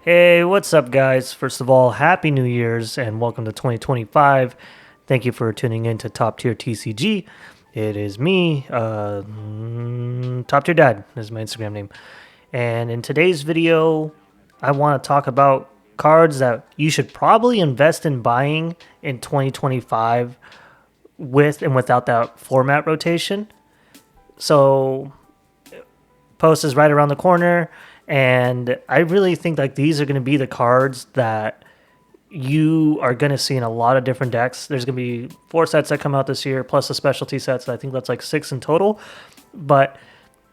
Hey, what's up, guys? First of all, Happy New Year's and welcome to 2025. Thank you for tuning in to Top Tier TCG. It is me, Top Tier Dad is my Instagram name. And in today's video, I want to talk about cards that you should probably invest in buying in 2025 with and without that format rotation. So post is right around the corner, and I really think like these are going to be the cards that you are going to see in a lot of different decks. There's going to be 4 sets that come out this year, plus the specialty sets. I think that's like 6 in total. But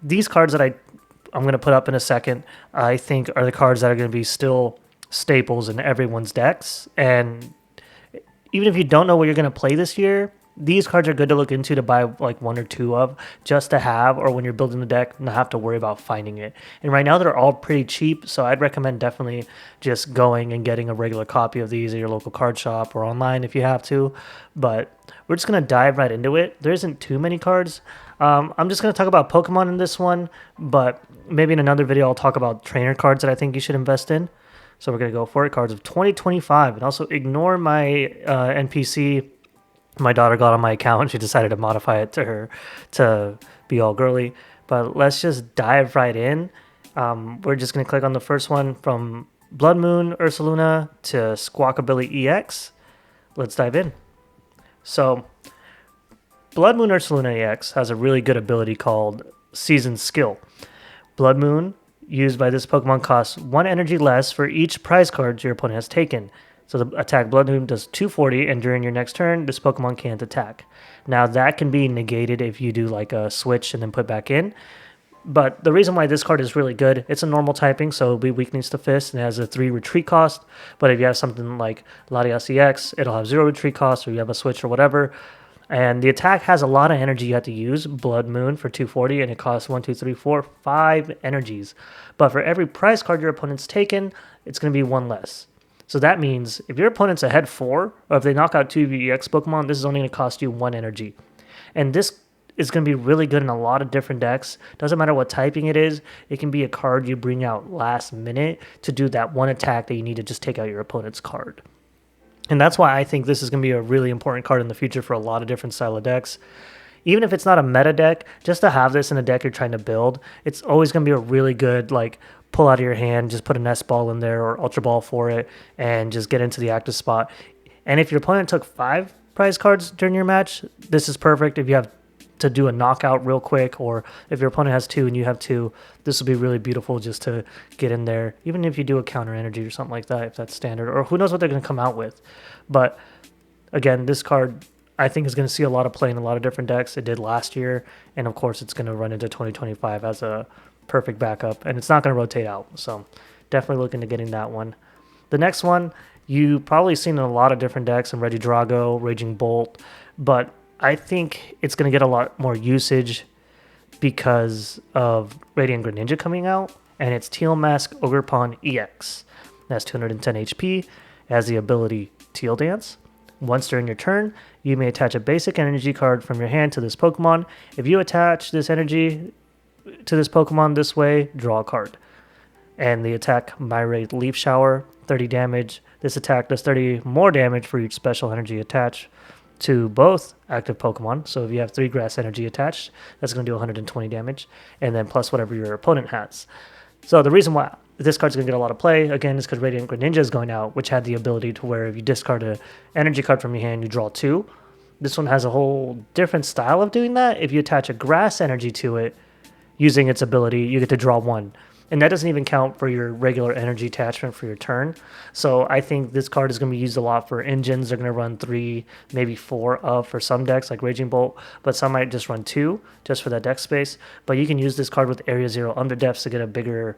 these cards that I'm going to put up in a second, I think are the cards that are going to be still staples in everyone's decks. And even if you don't know what you're going to play this year, these cards are good to look into to buy like 1 or 2 of just to have, or when you're building the deck, not have to worry about finding it. And right now they're all pretty cheap, so I'd recommend definitely just going and getting a regular copy of these at your local card shop or online if you have to. But we're just going to dive right into it. There isn't too many cards. I'm just going to talk about Pokemon in this one, but maybe in another video I'll talk about trainer cards that I think you should invest in. So we're going to go for it. Cards of 2025. And also ignore my NPC my daughter got on my account and she decided to modify it to be all girly. But let's just dive right in. We're just going to click on the first one from Blood Moon Ursaluna to Squawkabilly EX. Let's dive in. So Blood Moon Ursaluna EX has a really good ability called Seasoned Skill. Blood Moon used by this Pokemon costs 1 energy less for each prize card your opponent has taken. So the attack Blood Moon does 240, and during your next turn, this Pokemon can't attack. Now that can be negated if you do like a switch and then put back in. But the reason why this card is really good, it's a normal typing, so it'll be Weakness to Fist, and it has a 3 retreat cost. But if you have something like Latias EX, it'll have 0 retreat cost, or you have a switch or whatever. And the attack has a lot of energy you have to use, Blood Moon for 240, and it costs 1, 2, 3, 4, 5 energies. But for every prize card your opponent's taken, it's going to be 1 less. So that means if your opponent's ahead 4, or if they knock out 2 of your EX Pokemon, this is only going to cost you 1 energy. And this is going to be really good in a lot of different decks. Doesn't matter what typing it is. It can be a card you bring out last minute to do that one attack that you need to just take out your opponent's card. And that's why I think this is going to be a really important card in the future for a lot of different style of decks. Even if it's not a meta deck, just to have this in a deck you're trying to build, it's always going to be a really good, like, pull out of your hand, just put a Nest Ball in there or Ultra Ball for it, and just get into the active spot. And if your opponent took 5 prize cards during your match, this is perfect. If you have to do a knockout real quick, or if your opponent has 2 and you have 2, this will be really beautiful just to get in there. Even if you do a counter energy or something like that, if that's standard, or who knows what they're going to come out with. But again, this card I think is going to see a lot of play in a lot of different decks. It did last year, and of course it's going to run into 2025 as a perfect backup, and it's not going to rotate out. So definitely looking to getting that one. The next one, you probably seen in a lot of different decks in Regidrago, Raging Bolt, but I think it's going to get a lot more usage because of Radiant Greninja coming out, and it's Teal Mask Ogerpon EX. That's 210 HP. It has the ability Teal Dance. Once during your turn, you may attach a basic energy card from your hand to this Pokemon. If you attach this energy to this Pokemon this way, draw a card. And the attack Myrate Leaf Shower, 30 damage. This attack does 30 more damage for each special energy attached to both active Pokemon. So if you have 3 grass energy attached, that's going to do 120 damage. And then plus whatever your opponent has. So the reason why this card's going to get a lot of play, again, is because Radiant Greninja is going out, which had the ability to where if you discard an energy card from your hand, you draw 2. This one has a whole different style of doing that. If you attach a grass energy to it, using its ability, you get to draw 1. And that doesn't even count for your regular energy attachment for your turn. So I think this card is going to be used a lot for engines. They're going to run 3, maybe 4 of for some decks like Raging Bolt, but some might just run 2 just for that deck space. But you can use this card with Area 0 Underdepths to get a bigger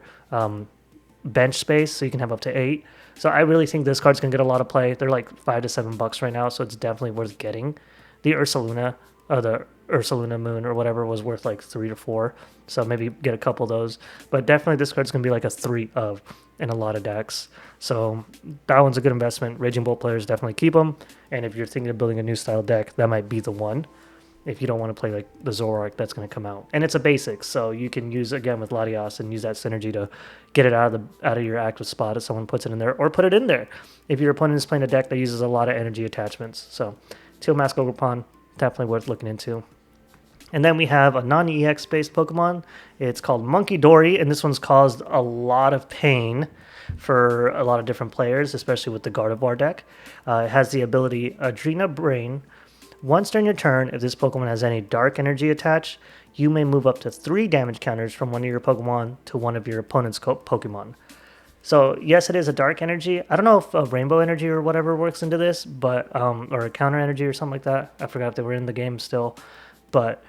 bench space, so you can have up to 8. So I really think this card's going to get a lot of play. They're like $5 to $7 right now, so it's definitely worth getting. The Ursaluna Moon or whatever was worth like 3 to 4. So maybe get a couple of those. But definitely this card's going to be like a 3 of in a lot of decks. So that one's a good investment. Raging Bolt players definitely keep them. And if you're thinking of building a new style deck, that might be the one. if you don't want to play like the Zoroark that's going to come out. And it's a basic, so you can use again with Latias and use that synergy to get it out of your active spot if someone puts it in there, or put it in there if your opponent is playing a deck that uses a lot of energy attachments. So Teal Mask Ogerpon, definitely worth looking into. And then we have a non-EX based Pokemon. It's called Monkey Dory, and this one's caused a lot of pain for a lot of different players, especially with the Gardevoir deck. It has the ability Adrena Brain. Once during your turn, if this Pokemon has any dark energy attached, you may move up to 3 damage counters from one of your Pokemon to one of your opponent's Pokemon. So yes, it is a dark energy. I don't know if a rainbow energy or whatever works into this, but or a counter energy or something like that. I forgot if they were in the game still. But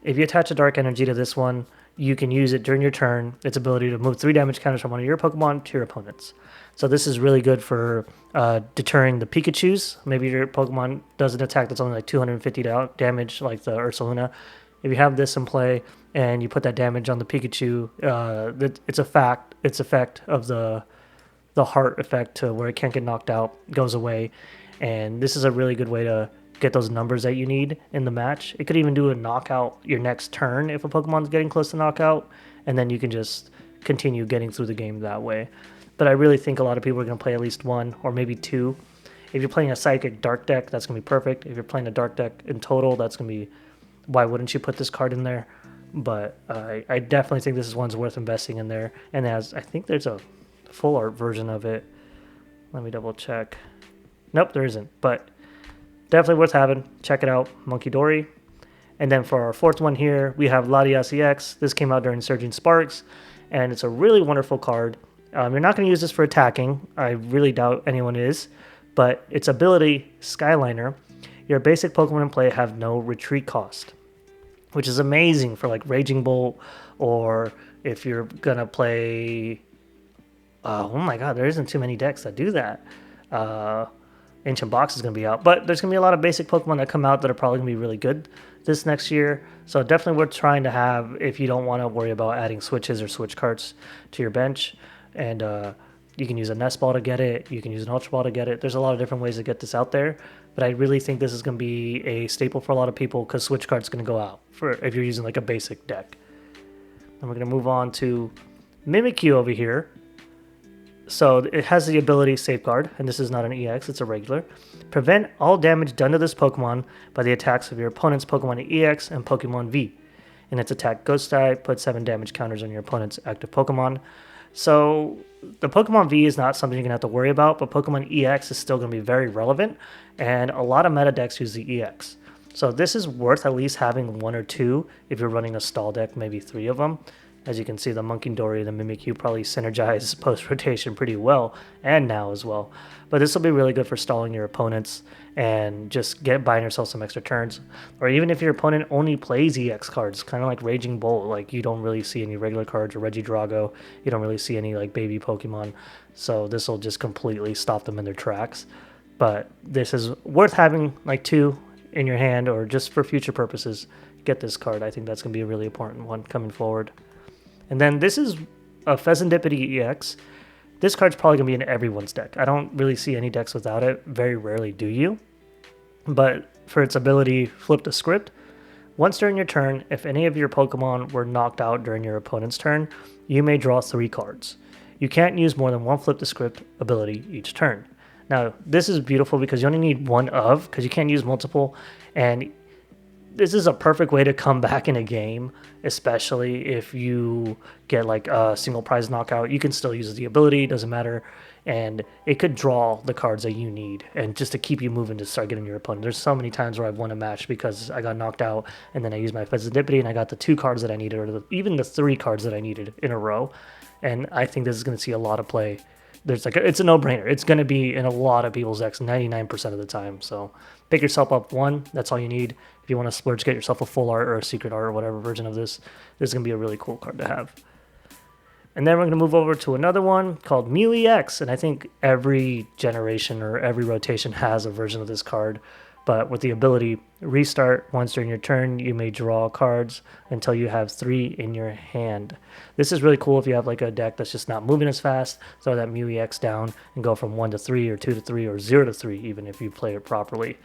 if you attach a dark energy to this one, you can use it during your turn. Its ability to move 3 damage counters from one of your Pokemon to your opponent's. So this is really good for deterring the Pikachus. Maybe your Pokemon does an attack that's only like 250 damage, like the Ursaluna. If you have this in play and you put that damage on the Pikachu, its effect of the heart effect to where it can't get knocked out goes away. And this is a really good way to get those numbers that you need in the match. It could even do a knockout your next turn if a Pokemon's getting close to knockout, and then you can just continue getting through the game that way. But I really think a lot of people are going to play at least 1 or maybe 2. If you're playing a Psychic Dark deck, that's going to be perfect. If you're playing a Dark deck in total, that's going to be, why wouldn't you put this card in there? But I definitely think this is one's worth investing in there. And I think there's a full art version of it. Let me double check. Nope, there isn't. But definitely worth having. Check it out, Monkey Dory. And then for our 4th one here, we have Latias EX. This came out during Surging Sparks, and it's a really wonderful card. You're not going to use this for attacking. I really doubt anyone is. But its ability, Skyliner, your basic Pokemon in play have no retreat cost, which is amazing for like Raging Bolt, or if you're going to play... oh my god, there isn't too many decks that do that. Ancient Box is going to be out. But there's going to be a lot of basic Pokemon that come out that are probably going to be really good this next year. So definitely worth trying to have if you don't want to worry about adding switches or switch carts to your bench. And you can use a Nest Ball to get it. You can use an Ultra Ball to get it. There's a lot of different ways to get this out there. But I really think this is going to be a staple for a lot of people because switch cart's going to go out for if you're using like a basic deck. And we're going to move on to Mimikyu over here. So it has the ability Safeguard, and this is not an EX, it's a regular. Prevent all damage done to this Pokemon by the attacks of your opponent's Pokemon EX and Pokemon V. In its attack Ghost type, put 7 damage counters on your opponent's active Pokemon. So the Pokemon V is not something you're going to have to worry about, but Pokemon EX is still going to be very relevant, and a lot of meta decks use the EX. So this is worth at least having 1 or 2 if you're running a stall deck, maybe 3 of them. As you can see, the Monkey Dory and the Mimikyu probably synergize post-rotation pretty well, and now as well. But this will be really good for stalling your opponents and just buying yourself some extra turns. Or even if your opponent only plays EX cards, kind of like Raging Bolt, like you don't really see any regular cards, or Regidrago, you don't really see any like baby Pokemon. So this will just completely stop them in their tracks. But this is worth having like 2 in your hand, or just for future purposes, get this card. I think that's going to be a really important one coming forward. And then this is a Pheasantipity EX. This card's probably going to be in everyone's deck. I don't really see any decks without it. Very rarely do you. But for its ability, Flip the Script. Once during your turn, if any of your Pokemon were knocked out during your opponent's turn, you may draw 3 cards. You can't use more than 1 Flip the Script ability each turn. Now, this is beautiful because you only need 1 of, because you can't use multiple, and this is a perfect way to come back in a game, especially if you get like a single prize knockout. You can still use the ability, doesn't matter, and it could draw the cards that you need and just to keep you moving to start getting your opponent. There's so many times where I've won a match because I got knocked out and then I used my Pheasantipity and I got the 2 cards that I needed, or even the 3 cards that I needed in a row. And I think this is going to see a lot of play. It's a no-brainer. It's going to be in a lot of people's decks 99% of the time. So pick yourself up 1. That's all you need. If you want to splurge, get yourself a full art or a secret art or whatever version of this. This is going to be a really cool card to have. And then we're going to move over to another one called Mew EX. And I think every generation or every rotation has a version of this card. But with the ability Restart, once during your turn, you may draw cards until you have 3 in your hand. This is really cool if you have like a deck that's just not moving as fast. Throw that Mew EX down and go from 1 to 3 or 2 to 3 or 0 to 3 even if you play it properly.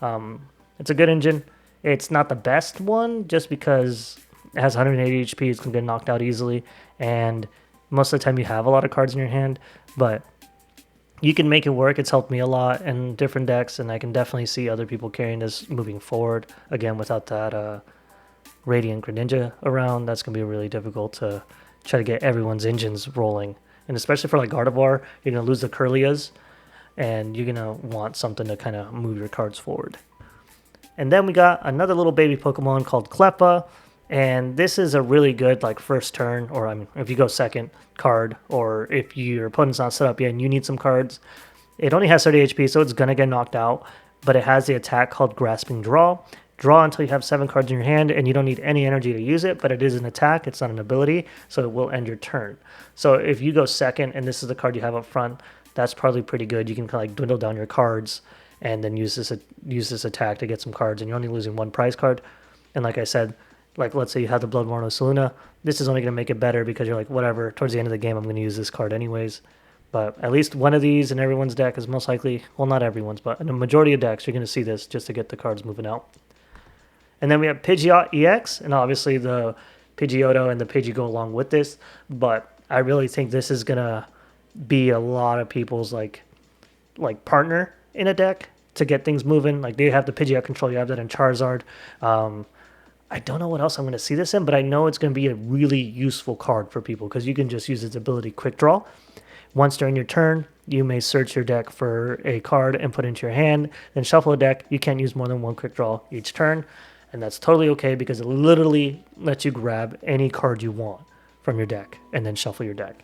It's a good engine. It's not the best one just because it has 180 HP. It's going to get knocked out easily. And most of the time you have a lot of cards in your hand. But you can make it work. It's helped me a lot in different decks. And I can definitely see other people carrying this moving forward. Again, without that Radiant Greninja around, that's going to be really difficult to try to get everyone's engines rolling. And especially for like Gardevoir, you're going to lose the Curlias. And you're going to want something to kind of move your cards forward. And then we got another little baby Pokemon called Cleffa. And this is a really good like first turn, or I mean, if you go second card, or if your opponent's not set up yet and you need some cards. It only has 30 HP, so it's going to get knocked out. But it has the attack called Grasping Draw. Draw until you have 7 cards in your hand, and you don't need any energy to use it, but it is an attack. It's not an ability, so it will end your turn. So if you go second, and this is the card you have up front, that's probably pretty good. You can kind of like dwindle down your cards and then use this attack to get some cards, and you're only losing 1 prize card. And like I said, like let's say you have the Bloodborne Saluna, this is only going to make it better because you're like, whatever, towards the end of the game I'm going to use this card anyways. But at least one of these in everyone's deck is most likely, well, not everyone's, but in the majority of decks you're going to see this just to get the cards moving out. And then we have Pidgeot EX, and obviously the Pidgeotto and the Pidgey go along with this, but I really think this is going to be a lot of people's like partner in a deck to get things moving. Like they have the Pidgeot control, you have that in Charizard. I don't know what else I'm going to see this in, but I know it's going to be a really useful card for people because you can just use its ability Quick Draw. Once during your turn, you may search your deck for a card and put it into your hand, then shuffle a deck. You can't use more than 1 Quick Draw each turn, and that's totally okay because it literally lets you grab any card you want from your deck and then shuffle your deck.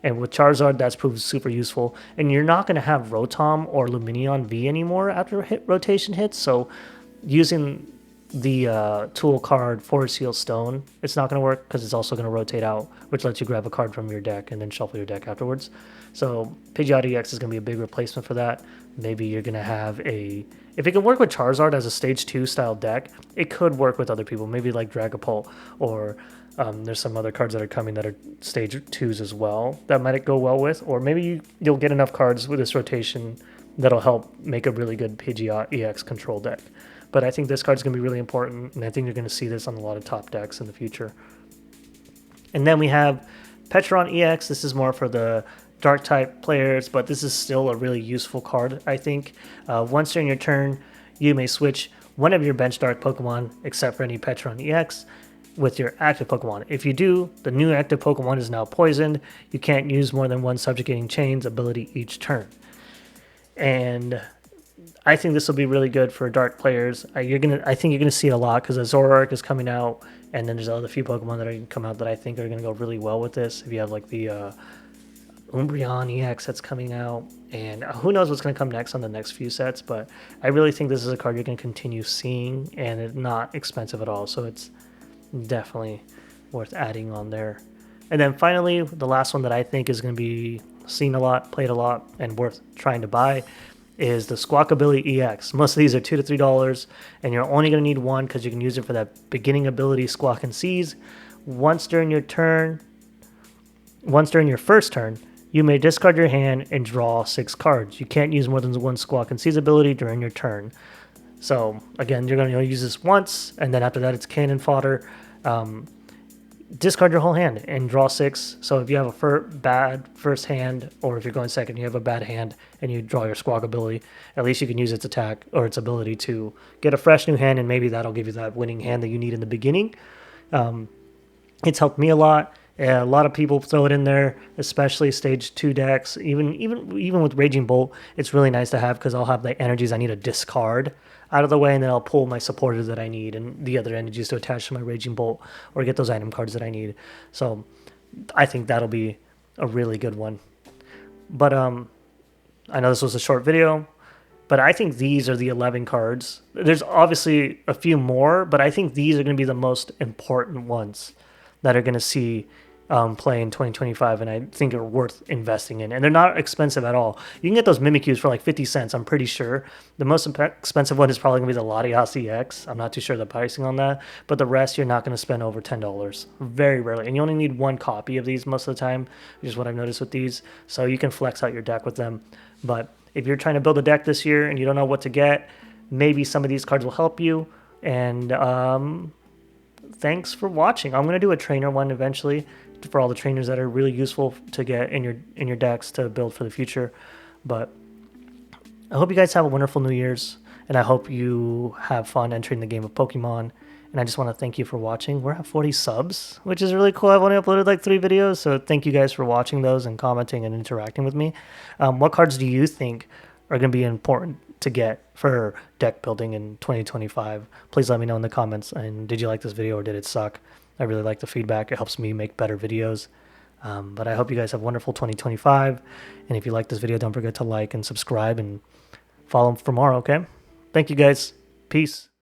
And with Charizard, that's proved super useful. And you're not going to have Rotom or Lumineon V anymore after rotation hits, so using the tool card Forest Seal Stone, it's not going to work because it's also going to rotate out, which lets you grab a card from your deck and then shuffle your deck afterwards. So Pidgeot EX is going to be a big replacement for that. Maybe you're going to have if it can work with Charizard as a stage 2 style deck, it could work with other people, maybe like Dragapult, or there's some other cards that are coming that are stage 2s as well that might go well with, or maybe you'll get enough cards with this rotation that'll help make a really good Pidgeot EX control deck. But I think this card's going to be really important, and I think you're going to see this on a lot of top decks in the future. And then we have Petron EX. This is more for the dark type players, but this is still a really useful card, I think. Once during your turn, you may switch one of your bench dark Pokemon, except for any Petron EX, with your active Pokemon. If you do, the new active Pokemon is now poisoned. You can't use more than 1 Subjugating Chains ability each turn. And I think this will be really good for dark players. I think you're gonna see it a lot because Zoroark is coming out, and then there's other few Pokemon that are gonna come out that I think are gonna go really well with this. If you have like the Umbreon EX that's coming out, and who knows what's gonna come next on the next few sets. But I really think this is a card you're gonna continue seeing, and it's not expensive at all, so it's definitely worth adding on there. And then finally, the last one that I think is gonna be seen a lot, played a lot, and worth trying to buy is the Squawkabilly EX. Most of these are $2 to $3, and you're only going to need 1 because you can use it for that beginning ability Squawk and Seize. Once during your first turn, you may discard your hand and draw 6 cards. You can't use more than 1 Squawk and Seize ability during your turn. So again, you're going to use this once, and then after that it's cannon fodder. Discard your whole hand and draw 6. So if you have a bad first hand, or if you're going second, you have a bad hand and you draw your Squawk ability, at least you can use its attack or its ability to get a fresh new hand, and maybe that'll give you that winning hand that you need in the beginning. It's helped me a lot. A lot of people throw it in there, especially stage 2 decks. Even with Raging Bolt, it's really nice to have because I'll have the energies I need to discard out of the way, and then I'll pull my supporters that I need and the other energies to attach to my Raging Bolt or get those item cards that I need. So I think that'll be a really good one. But I know this was a short video, but I think these are the 11 cards. There's obviously a few more, but I think these are going to be the most important ones that are going to see play in 2025, and I think are worth investing in. And they're not expensive at all. You can get those Mimikyus for like 50 cents, I'm pretty sure. The most expensive one is probably going to be the Latias EX. I'm not too sure the pricing on that, but the rest you're not going to spend over $10. Very rarely. And you only need 1 copy of these most of the time, which is what I've noticed with these. So you can flex out your deck with them. But if you're trying to build a deck this year and you don't know what to get, maybe some of these cards will help you. And thanks for watching. I'm gonna do a trainer one eventually for all the trainers that are really useful to get in your decks to build for the future. But I hope you guys have a wonderful New Year's, and I hope you have fun entering the game of Pokemon. And I just want to thank you for watching. We're at 40 subs, which is really cool. I've only uploaded like 3 videos, so thank you guys for watching those and commenting and interacting with me. What cards do you think are going to be important to get for deck building in 2025? Please let me know in the comments. And did you like this video or did it suck? I really like the feedback. It helps me make better videos. But I hope you guys have a wonderful 2025. And if you like this video, don't forget to like and subscribe and follow for more, okay? Thank you guys. Peace.